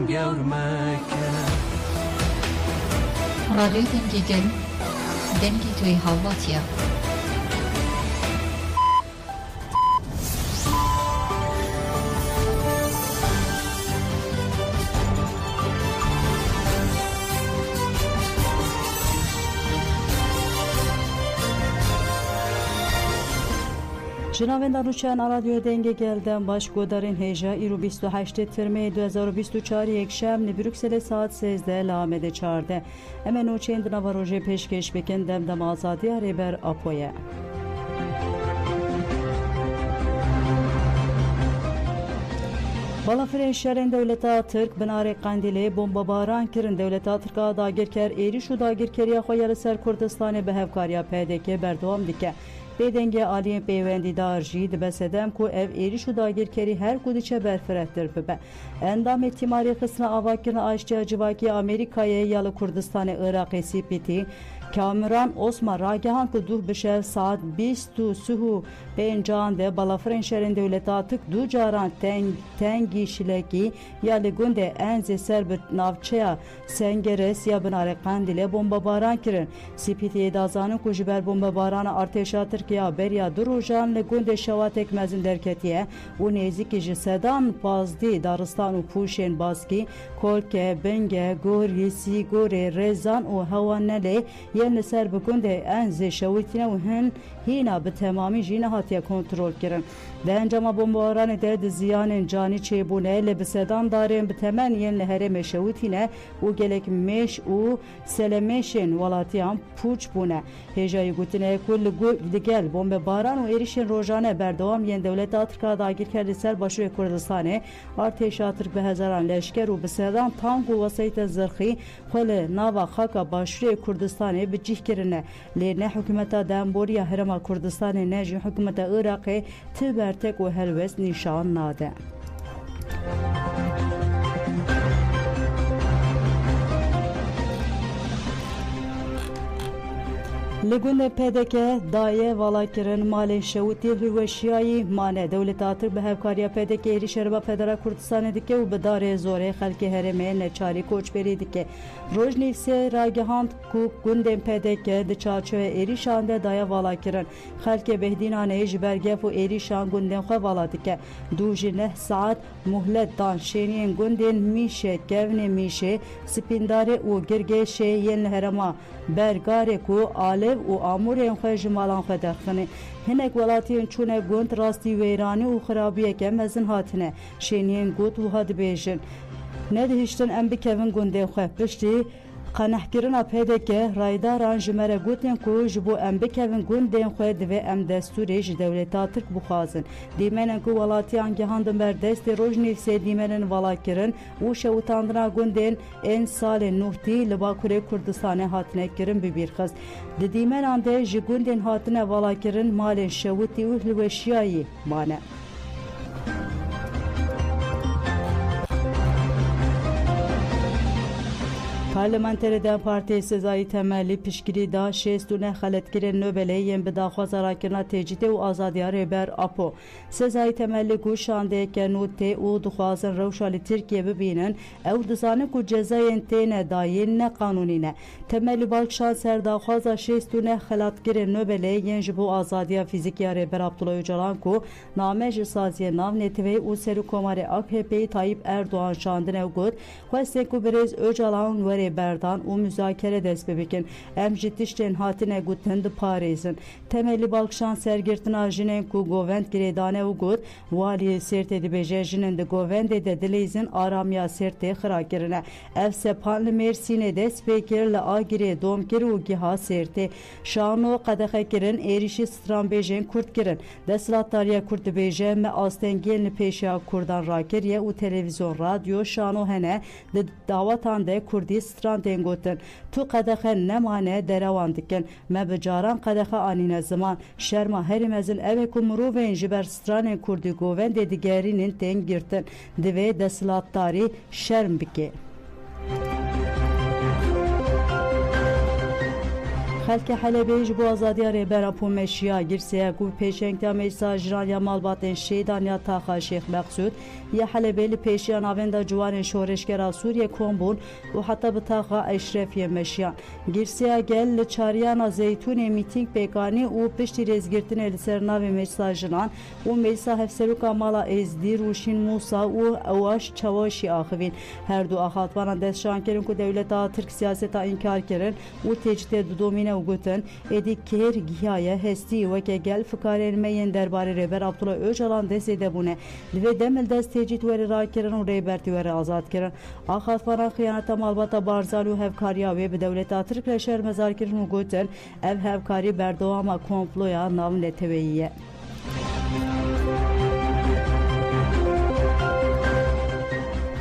görmekte. Radyo Dengi Gel, Dengi Tüy Havlatya. جناب دانوچان رادیو دنگ گلدن باش گودارین هجا ایرو 28 ترمه 2024 یک شب بروکسل ساعت 13 لامده 14 اما نوچین دنوا روژه پیشکش بکن دم آزادی ریبر آپویه. Balafirên şerên dewleta Tirk binarê Qendîlê bombabaran kirin. Dewleta Tirka dagirker êriş û dagirkeriya xwe ya li ser Kurdistanê bi hevkariya PDK berdewam dike. Bêdengê aliyên peywendîdar jî dibe sedem ku ev êriş û dagirkerî her ku diçe berfirehtir bibe. Endamê tîmarê xistina avakirina aştiya civakî Amerîkayê ya li Kurdistanê Iraqê CPT Kamuran Osman ragihan ku duh bişev saat 20:05 de balafirên şerên dewleta Tirk du caran tengî şilekî ya li gundê Enzê ser bi navçeya Sengeres ya binarê Qendîlê bombabaran kirin. CPT'ye dazanin ku ji ber bombabarana artêşa Tirkiya beriya du rojan li gundê Şewatek mezin derketiye û nêzîkî ji sedan Pazdî, Daristan û Pûşên Baskî, Kolke, Binge, Gorî, Sîgorê, Rezan û Hewanelê yên li ser bi gundê Enzê şewitîne û hîna bi temamî jî nehatiye kontrol kirin. Di encama bombabaranê de di ziyanên canî çêbûne li bi sedan darên bi temen yên li herêmê şewitîne û gelek mêş û selemêşên welatiyan pûç bûne. Hêjayî gotine ku li gel bombebaran û êrişên rojane berdewam yên dewleta Tirka dagirker li ser Başûrê Kurdistanê artêşa Tirk bi hezaran leşker û bi sedan tank û wesayîta zirxî xwe li nava xaka Başûrê Kurdistanê bi cih kirine. Lê ne hikûmeta demboriya Herêma Kurdistanê ne jî hikûmeta Iraqê ti bertek û helwest nîşan nade. Li gundê PDK dayê valakirin malên şewitî hilweşiyayî mane. Dewleta Tirk bi hevkariya PDK êrîş Herêma Federa Kurdistanê dike û bi darê zorê xelkê herêmê neçarî koçberî dike. Rojnivîsê ragihand ku gundên PDK di çarçove êrîşan de daya valakirin. Xelkê Behdînanê ji ber gef û êrîşan gundên xwe vala dike. Du ji neh saet muhlet dan şeniyên gundên Mişê, Kevnê Mişê, Spîndarê û Girgêşê yên li herêma bergarê ku alev û amûrên xwe ji malan xwe derxîne. Hinek welatiyên çûne gund rastî wêranî û xirabiyeke mezin hatine. Şeniyên got wiha dibêjin. Nedihiştin em bikevin gundên xwe. Piştî qenehkirina PDK raydaran ji me re gotin ku ji bo em bikevin gundên xwe divê em destûrê ji dewleta Tirk bixwazin. Dîmenên ku welatiyan gihandin ber destê Rojnivîsê dîmenên valakirin û şewitandina gundên ên salên Nuhtî li Bakurê Kurdistanê hatine kirin bibîrxist. Di dîmenan de ji gundên hatine valakirin malên şewitî û hilweşiyayî mane. Parlamenterê de Partiyê Sezayî Temelî piştgirî da şêstûne xeletkirên Nobelê yên bi daxwaza rakirina têcîdê û azadiya rêber Apo. Sezayî Temelî ku şandeyeke nû tê û dixwazin rewşa li Tirkiye bibînin, ew dizanin ku cezayên têne dayîn ne qanûnî ne. Temelî balkişan ser daxwaza şêstûne xeletkirên Nobelê yên ji bo azadiya fîzîkiya rêber Abdullah Öcalan ku name ji saziyê nav Netîvê û Serokkomarê AKP'yê Tayyip Erdoğan şandine û got xwestin ku birêz Öcalan werê berdan û müzakere dest bikin. Em ji tiştên hatine gotin diparêzin. Temelî balkişan sergirtina jinên ku govend girêdane û got waliyê Sêrtê dibêje jinên di govendê de dilêzin aramiya Sêrtê xirakirine. Ev sepan li Mêrsînê de spêkir li Agirê domkir û giha Sêrtê. Şano qedexekirin êrişî stranbêjên Kurd kirin. Desthilatdariya Kurd dibêje me astengiyên li pêşiya Kurdan rakiriye û televîzyon radyo şano hene di dawatan de Kurdî strandên gotin. Tu qedexe nemane derewan dikin. Me bi caran qedexe anîne ziman. Şerma herî mezin ev ku mirovên ji ber stranên Kurdî govendê digerînin tên girtin. Divê desthilatdarî şerm bike. خلک حلبی ji bo azadiya rêbera Pomeşiya girseya ku pêşengtiya meclisa jiraniya malbatên şêdaniya taxa Şêx Mexsûd ya Helebê li pêşiya navenda ciwanên şoreşgera Sûriye kom bûn û heta bi taxa Eşrefiyê meşiyan. Girseya gel li çariyana Zeytûnê mîtîng pêkanî û piştî rêzgirtinê li ser navê meclisa jinan û meclisa hevserûka mala Êzdî Rûşîn Musa û Ewaş Çawaşî axivîn. Her du axaltvanan destşankirin ku dewleta Tirk siyaseta inkar kirin û tecdîtê didomîne û gotin êdî kêr gihaye hestî weke gel fikarên me yên derbarê Rêber Abdullah Öcalan destê debûne. Li vê demil dest tecdît were rakirin û rêbertî were azad kirin. Axaltvanan xıyaneta malbata Barzan û hevkariya wê bi dewleta Tirk re şermezar kirin û gotin ev hevkarî berdewama komploya nav neteweyî ye.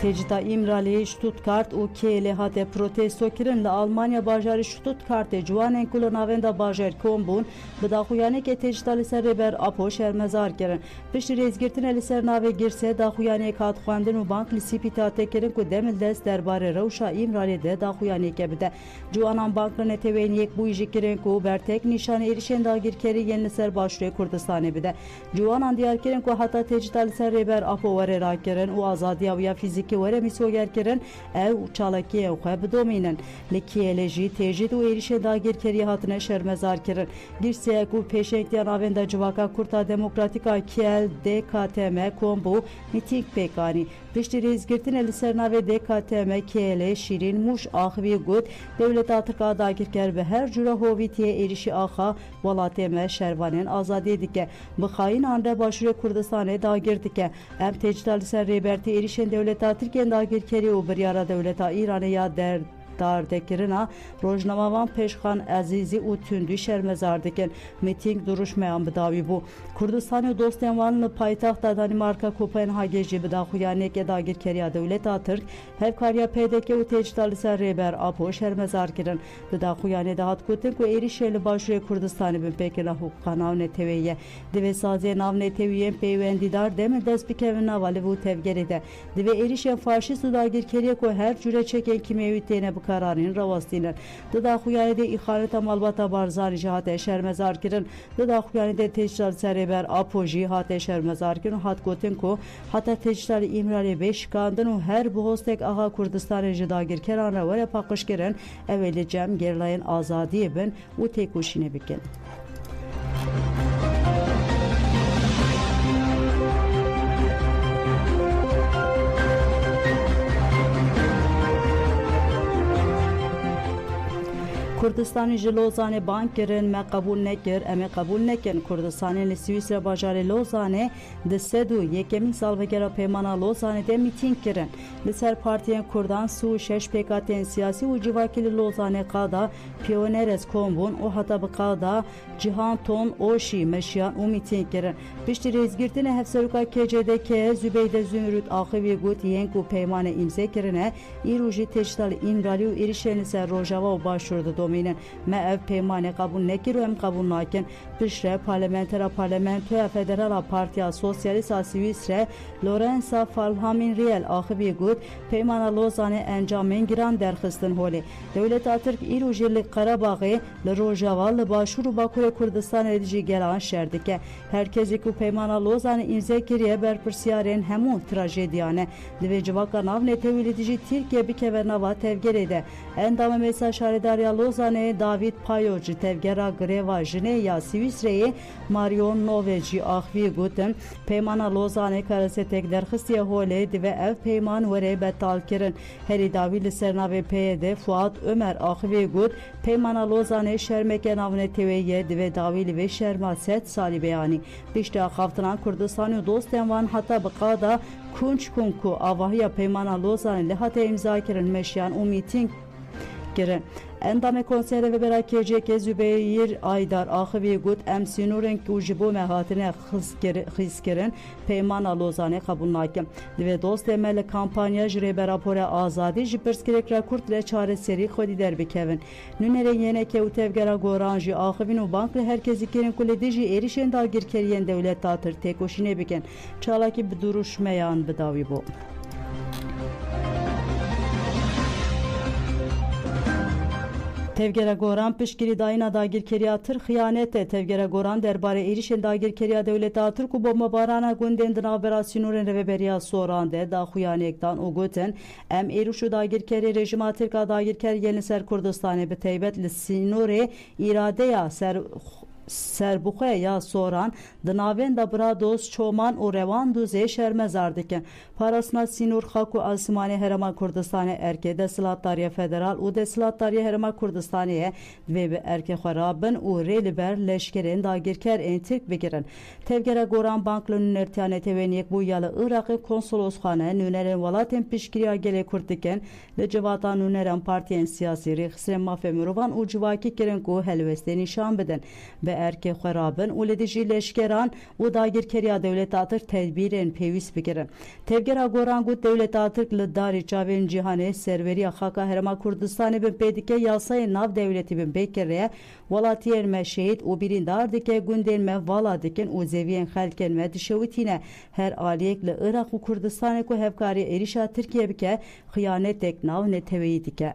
Tecdîta İmralê Stuttgart û Kielê hate protesto kirin li Almanya bajarê Stuttgartê ciwanên ku li navenda bajar kom bûn bi daxuyanekê tecdîta li ser Rêber Apo şermezar kirin. Piştî rêzgirtinê li ser navê girse daxuyaniyek hat xwendin û bank li Sîpîta tê kirin ku demil dest derbarê rewşa İmralê de daxuyaneke bide. Ciwanan bank li neteweyên yekbûyî jî kirin ku bertek nîşan êrişên dagirkeriyên li ser başûrê Kurdistanê bide. Ciwanan diyar kirin ku heta tecdîta li ser Rêber Apo were rakirin û azadiya wî ya fîzîkî were mîsoger kirin ew çalakiyên xwe bidomînin. Li Kielê jî têjît û êrişên dagirkeriyê hatine şermezar kirin. Girseyek û pêşengtiya navenda Civaka Kurta Demokratîka Kiel DKTM kom bû mîtîng pêkanî. Piştî rêzgirtinê li ser navê DKTM Kielê Şîrîn Mûş axivî got dewleta Tirka dagirker bi her cûra hovîtiyê êrişî axa welatê me şervanên azadiyê dike. Bi xayînan re başûrê Kurdistanê dagir dike. Em tecdîta li ser rêbertî êrişên dewleta Tirkiyên dagirkerî û biryara dewleta Îranê ya dardekirina rojnamavan Pêşxan Ezîzî û Tundî şermezar dikin. Mîtîng duruşmeyan bi dawî bû. Kurdistanê û dostên wan li paytexta Danimarka Kopenhagê jî bi daxuyanekê dagirkeriya dewleta Tirk hevkariya PDK û tecdîta li ser Rêber Apo şermezar kirin. Di daxuyanê de hat gotin ku êrişê li başûrê Kurdistanê bin pêkirina hûqa nav neteweyî ye. Divê saziyê nav netewîyên peywendîdar demê dest bikevin nava li vî tevgerê de. Divê êrişên faşîst û dagirkeriyê ku her cûre çekên kimyewî têne kararın ravastînin. Di daxuyanê de îxaneta malbata Barzanî jî hate şermezar kirin. Di daxuyanê de tecdîta li ser Rêber Apo jî hate şermezar kirin û hat gotin ku heta tecdîta li İmralê bê şikandin û her bihostek axa Kurdistanê ji dagirkeran re were paqij kirin ew ê li cem gerlayên azadiyê bin û têkoşînê bikin. Kurdistanê ji Lozanê bang kirin me qebûl nekir em ê qebûl nekin. Kurdistanê li Swîsre bajarê Lozanê di sed û yekemîn salvegera peymana Lozanê de mîtîng kirin. Li ser partiyên Kurdan sû şeş pêkateyên siyasî û civakî li Lozanê qada Pioneres kom bûn û heta bi qada Cihan Ton Oşî meşiyan û mîtîng kirin. Piştî rêzgirtinê hevserûka KCDK Zübeyde Zümrüt axivî got yên ku peymanê îmzê kirine îro jî tecdîta li İmralî û êrişên li ser Rojava û Başûr didomînin. Me ev peymanê qebûl nekir û em qebûl nakin. Piştre parlamentera Parlamentoya Federala Partiya Sosyalîst a Swîsre Lorenza Falhamînriel axivî got peymana Lozanê encamên giran derxistin holê. Dewleta Tirk îro jî li Qerebaxê li Rojava li Başûr û Bakurê Kurdistanê jî gelan şer dike. Herkesî ku peymana Lozanê îmzê kiriye berpirsyarên hemû trajediyan e. Divê civaka nav netewî li dijî Tirkiye bikeve nava tevgerê de. Endamê mesa şaredariya Lozanê David Payo ji tevgera greva jinê ya Swîsreyê Marion Nove jî axivî gotin peymana Lozanê karesetek derxistiye holê divê ev peyman were betal kirin. Herî dawî li ser navê PYD Fuat Ömer axivî got peymana Lozanê şermeke nav neteweyî ye divê dawî li vê şerma 7 salî beyanî. Piştî axaftinan Kurdistanê û dostên wan heta bi qada kunç kun ku avahiya peymana Lozanê li hate imza kirin meşiyan û mîtîng kirin. Endamê konserê vebera KCK Zübeyir Aydar axivî got em sînorên ku ji bo me hatine xîzkirin peymana Lozanê qebûl nakin. Divê dostê me li kampanya ji rêbera Pora Azadî ji pirsgirêkira Kurd le çareserî xwedî derbikevin. Nûnerên yeneke û tevgera goran jî axivîn û bank li herkesî kirin ku li dijî êrişên dagirkeriyên dewleta Tirk têkoşînê bikin. Çalakî bi duruşmeyan bi dawî bû. Tevgera Goran piştgirî dayîna dagirkeriya Tir xıyanet e. Tevgera Goran derbarê êrişên dagirkeriya dewleta Tirk û bombebarana gundên di navbera Sînorên reveberiya Soran de da xuyanekdan û gotin em êriş û dagirkerê rejima Tirka dagirkeriyên li ser Kurdistanê bi taybet li Sînorê îradeya serbixwe ya Soran di navên de Brados, Çoman û Rewan duzê şermezar dikin. Parastina Sînor Xak û Asîmanê Herêma Kurdistanê erkê Desilatdariya Federal û Desilatdariya Herêma Kurdistanê divê bi erkê xwe rabin û rê li ber leşkerên dagirkerên Tirk bigirin. Tevgera Goran bank li nûnertiya netewên Yekbûya li Iraqê konsolosxane nûnerên welatên piştgiriya gelê Kurd dikin li civata nûneran partiyên siyasî rêxistirên mafê mirovan û civakî kirin ku helwestê nîşan bidin. Bi erkê xwe rabin û li dijî leşkeran û dagirkeriya dewleta Tirk tedbîrên pêwîst bigirin. Tevgera Goran got dewleta Tirk li darê çavên cîhanê serveriya Xaka Herêma Kurdistanê bin pê dike yasayên nav dewletî bin pê kiriye welatiyên me şehîd û birîndar dike gundên me vala dikin û zeviyên xelkên me dişewitîne. Her aliyek li Iraq û Kurdistanê ku hevkarî êrişa Tirkiye bike xıyanetek nav neteweyî dike.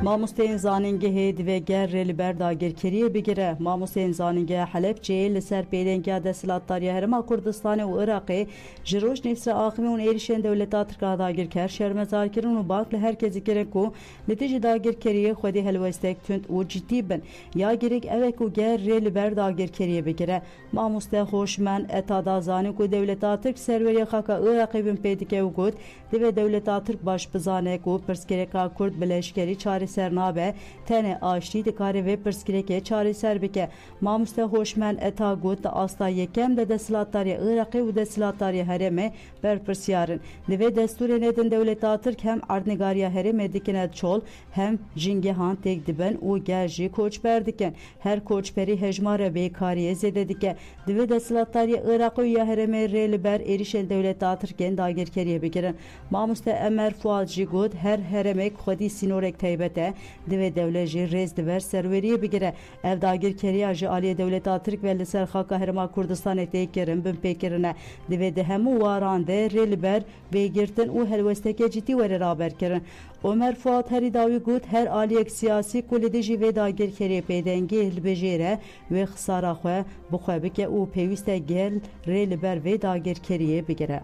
Mamosteyên zanîngehê divê ger rê li ber dagirkeriyê bigire. Mamosteyên zanîngeha Helepçeyê li ser pêdengiya Desilatdariya Herêma Kurdistanê û Iraqê ji rojnivîsa axivî û êrişên dewleta Tirka dagirker şermezarkirin û bank li herkesî kirin ku li dijî dagirkeriyê xwedî helwestek tund û cidî bin. Ya girêk ew e ku ger rê li ber dagirkeriyê bigire. Mamoste Hoşmen Eta da zanî ku dewleta Tirk serveriya Xaka Iraqê bin pê dike û got divê dewleta Tirk baş bizane ku pirsgirêka Kurd bi leşkerî çareser nabe tenê aştî dikarê vê pirsgirêkê çareser bike. Mamoste Hoşmen Eta got di asta yekem de Desilatdariya Iraqê û Desilatdariya Herêmê berpirsiyarin. Divê destûrê nedin dewleta Tirk hem erdnigariya Herêmê dikine çol hem jîngehan têk dibin û ger jî koçber dikin. Her koçberî hejmara bêkariyê zêde dike. Divê Desilatdariya Iraqê û ya Herêmê rê li ber êrişên dewleta Tirkên dagirkeriyê bigirin. Mamoste Emer Fuad jî got her herêmek xwedî sînorek taybet e divê dewlet jî rêz diber serweriyê bigire. Ev dagirkeriya ji aliyê dewleta Tirk ve li ser Xaka Herêma Kurdistanê tê kirin bin pê kirine. Divê di hemû waran de rê li ber vêgirtin û helwesteke cidî were raber kirin. Ömer Fuat herî dawî got her aliyek siyasî ku li dijî vê dagirkeriyê pêdengê hilbijêre wê xisara xwe bixwe bike û pêwîst e gel rê li ber vê dagirkeriyê bigire.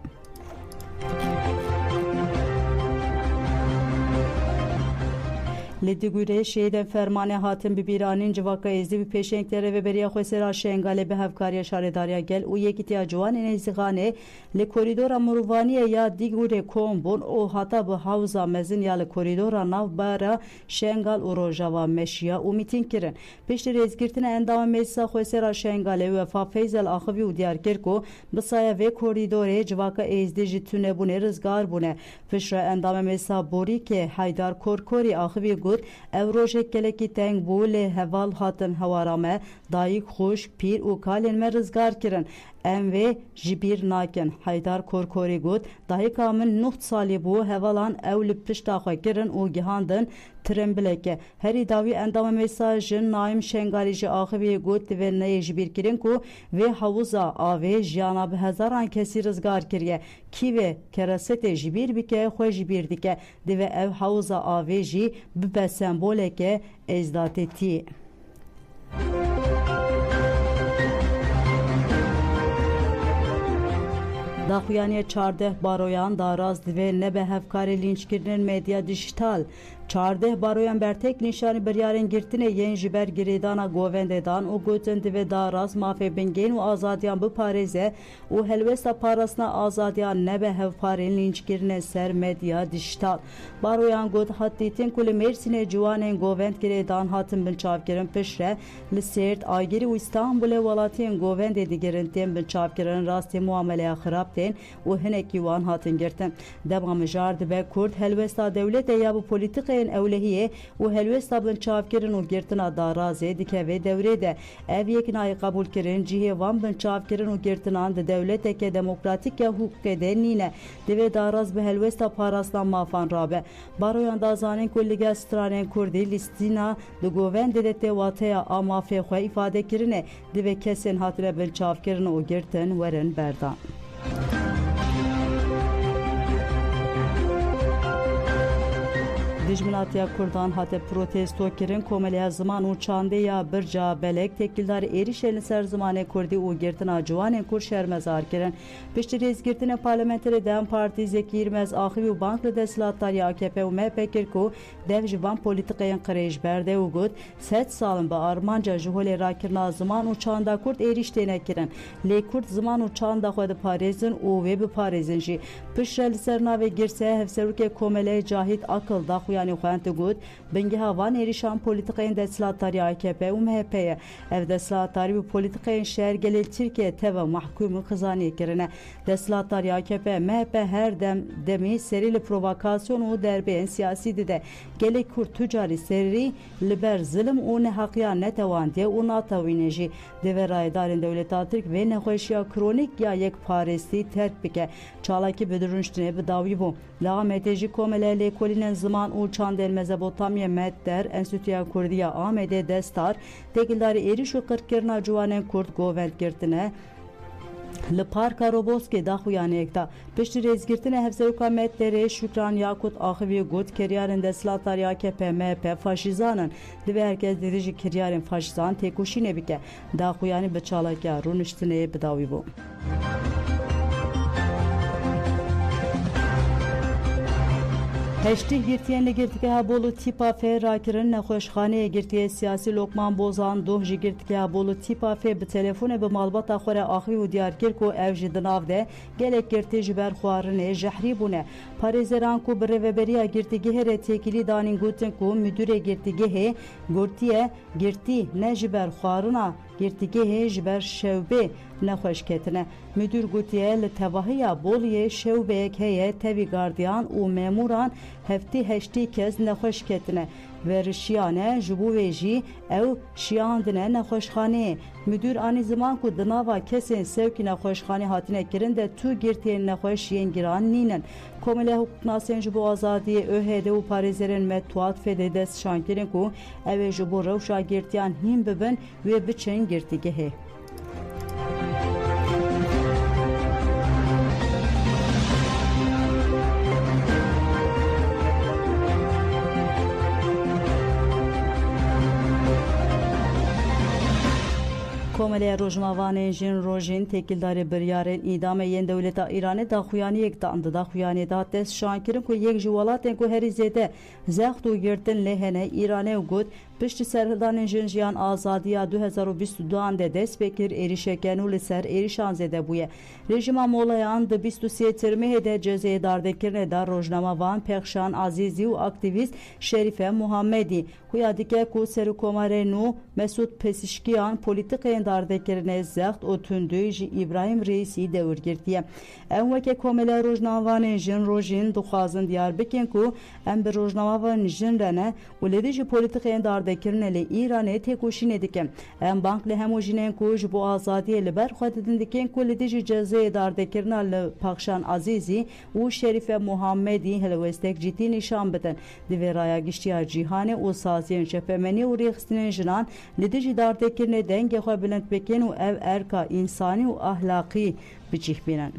Li Digûrê şehîdên fermanê hatin bibîranîn civaka êzî bi pêşengtê reveberiya Xwesêra Şengalê bi hevkariya şaredariya gel û yekîtiya ciwanên êzîxanê li korîdora mirovaniyê ya Digûrê kom bûn û hata bi hewza mezin ya li korîdora navbera Şengal û Rojava meşiya û mîtîng kirin. Piştî rêzgirtina endama meclisa Xwesêra Şengalê Wefa Feyzel Axivî û diyar kir ku bi saya vê korîdorê civaka êzdî ji tunebûnê rizgar bûne. Piştre endama meclisa Borîkê Haydar Korkorî Axivî got ev rojek gelekî teng bû lê heval hatin hewara me dayîk xuşk pîr û kalên me rizgar kirin. Em vê ji bîr nakin. Haydar Korkorî got dayîka min 9 salî bû hevalan ew li pişta xwe kirin û gihandin Trimbileke. Herî dawî endama meclisa jin Naim Şengalî ji axivî got divê neyê ji bîr kirin ku vê hewza avê jiyana bi hezaran kesî rizgar kiriye. Kîvê kerasetê ji bîr bike xwe ji bîr dike. Divê ev hewza avê jî bibe semboleke êzdatî. Daxuyaniye 14 baroyan daraz divê nebe hevkarê lînçkirinên medya dijîtal. 14 baroyan bertek nîşanî biryarên girtinê yên ji ber girêdana govendê dan û gotin divê daraz mafê bingên û azadiyan biparêze û helwesta parastina azadiyan nebe hevparên lînçkirinê ser medya dijîtal. Baroyan got hatîtin ku li Mêrsînê ciwanên govend girêdan hatin binçavkirin piştre li Sêrt, Aygirî û İstanbulê welatiyên govendê digirin tên binçavkirin rastê muameleya xirab tên û hinekî wan hatin girtin. Dema mijar dibe Kurd helwesta dewletê ya bu polîtikeyên ewlehiyê û helwesta binçavkirin û girtina darazê dike vê dewrê de ev yeknayê qebûl kirin cihê wan binçavkirin û girtinan di dewleteke demokratîk ya hukukê de nîne. Divê daraz bi helwesta parastina mafan rabe. Baroyan da zanin ku li gel stranên Kurdî lîstina di govendê de tê wateya a mafê xwe îfade kirine divê kesên hatine binçavkirin û girtin werin berdan. Dijminatiya Kurdan hate protesto kirin komeliya zaman û çandeya birca belek tekildar êrişên li ser zimanê Kurdî û girtina ciwanên Kurd şermezar kirin. Piştî rêzgirtinê parlamenterê Dem Partî Zekî Yilmaz Axivî û bank li desthilatdarî AKP û MHP kir ku dev ji van polîtikayên qirêj berde û got sed salin bi armanca ji holê rakirina ziman û çanda Kurd êriş têne kirin. Lê Kurd ziman û çanda xwe diparêzin û wê biparêzin jî. Piştre li ser navê girseye hevserokê komeleyê Cahit Akıl daxuyanê xwe got bingeha van êrişan polîtikayên desthilatdarî AKP û MHP'ye. Ev desthilatdarî û polîtikayên şergelê Tirkiye teve mahkûm û xizaniyê kirine. Desthilatdarî AKP, MHP her demî serî li provokasyon û derbeyên siyasî dide. Gelek Kurd tucarî serî li ber zilim û neheqiya netewandiye û natewîne jî. Divê rayedarên Dewleta Tirk vê nexweşiya kronîk ya yekparêstî terk bike. Çalakî bi dirûniştinê bi dawî bû. Li Amedê jî komele lêkolînên ziman û çandên Mezopotamya Medder Enstitûya Kurdiya Amedê destar tekildarî êriş û qirkirina ciwanên Kurd govend girtine. Li Parka Roboskê daxuyaniyek da piştî rêzgirtinê hevseroka Medderê Şükran Yakut Axivî got kiryarên desthilatdarî AKP MHP faşîzanin. Divê herkes didî jî kiryarên faşîzan têkoşînê bike. Daxuyanî bi çalakiya rûniştinê bi dawî bû. Heştî girtiyên li girtîgeha Bolu tîpa fê rakirin nexweşxaneyê girtiye siyasî Lokman Bozan doh ji girtîgeha Bolu tîpa fê bi telefonê bi malbata xwe re axivî û diyar kir ku ev ji di nav de gelek girtî ji ber xwarinê jehrî bûne. Parêzeran ku bi rêveberiya girtîgehê re têkilî danîn gotin ku müdürê girtîgehê gotiye girtî ne ji ber xwarina girtîgehê ji ber şewbê nexweş ketine. Müdür gotiye li tevahiya Boliyê şewbeyek heye tevî gardiyan û memuran heftî heştî kes nexweş ketine. Verişiyane ji bo wê jî ew şiyandine nexweşxaneyê. Müdür anî ziman ku di nava kesên sewkî nexweşxanê hatine kirin de tu girtiyên nexweş yên giran nînin. Komeleya Hukuknasên ji bo azadiyê ÖHD û parêzerên me tuat fêdê destşan kirin ku ew ê ji bo rewşa girtiyan hîn bibin wê biçin girtîgehê. Komeleya Rojnavanên jin rojên tekildarê biryarên îdamê yên Dewleta Îranê daxuyaniyek dan di daxuyanê de hat destşan kirin ku yek ji welatên ku herî zêde zext û girtin lê hene Îranê û got piştî serhildanên jin jiyan azadiya 2022 de dest pê kir êrişeke nû li ser êrişan zêde bûye. Rejima Molayan di 23 Tirmihê de cezayê dardekirinê da rojnama van Pexşan Azîzî û aktivîst Şerife Muhammedî xuya dike ku serokkomarê nû Mesûd Pesişkiyan polîtikayên dardekirinê zext û tundû ji İbrahim Reîsî dewr girtiye. Em weke komeleya rojnavanên jin rojîn dixwazin diyar bikin ku em bi rojnavan jin re ne û lêdî ji polîtikayên dardekirinê li Îranê têkoşînê dikin. Em bank li hemû jinên ku ji bo azadiyê li ber xwe didin dikin ku lêdî ji cezayê dardekirina li Pexşan Azîzî û Şerife Muhammedî hilwestek cidî nîşan bidin. Divê raya giştiya cîhanê û saziyên şefemenî û rêxistinên jinan lêdî ji dardekirinê dengê xwe bilind bikin û ev erka însanî û ahlaqî bicih bînin.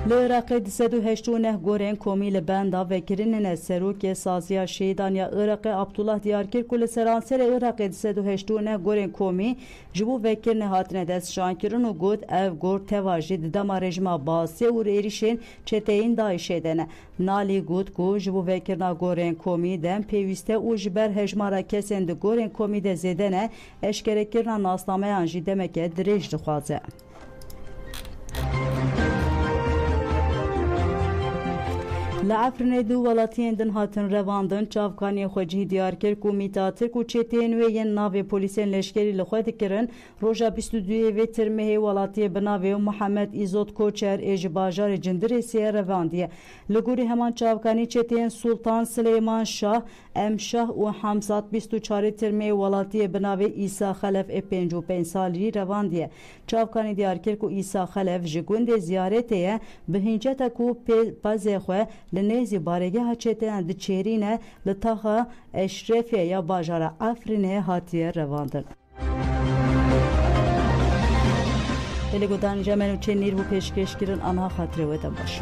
Li Iraqê 289 gorên komî li benda vekirinê serokê saziya şêdaniya Iraqê Abdullah diyarkir ku li seranserê Iraqê 289 gorên komî ji bo vekirinê hatine destşankirin û got ev gor teva jî di dema rejima Basê û êrişên çeteyên Daişê de ne. Nalî got ku ji bo vekirina gorên komî dem pêwîst e û ji ber hejmara kesên di gorên komî de zêde ne eşkerekirina nasnameyan jî demeke dirêj dixwaze. Li Efrînê du welatiyên din hatin revandin çavkaniyê xwe cih diyar kir ku Mîta Tirk û çeteyên wê yên navê polîsên leşkerî li xwe dikirin roja 22 vê Tirmihê welatiyê bi navê Mihemed İzzot Koçer ê ji bajarê Cindirêsê revandiye. Li gorî heman çavkanî çeteyên Sultan Sileyman Şah, Em Şah û Hemzat 24 Tirmihê welatiyê bi navê İsa Xelef ê 55 salî revandiye. Çavkanî diyar kir ku İsa Xelef ji gundê ziyaretê ye bi hinceta ku pezê xwe li nêzî baregeha çeteyan diçêrîne li taxa Eşrefê ya bajara Efrînê hatiye revandin. Telegodan Jemen Uçenir bu peşkeşkirin ana hatırı veden başı.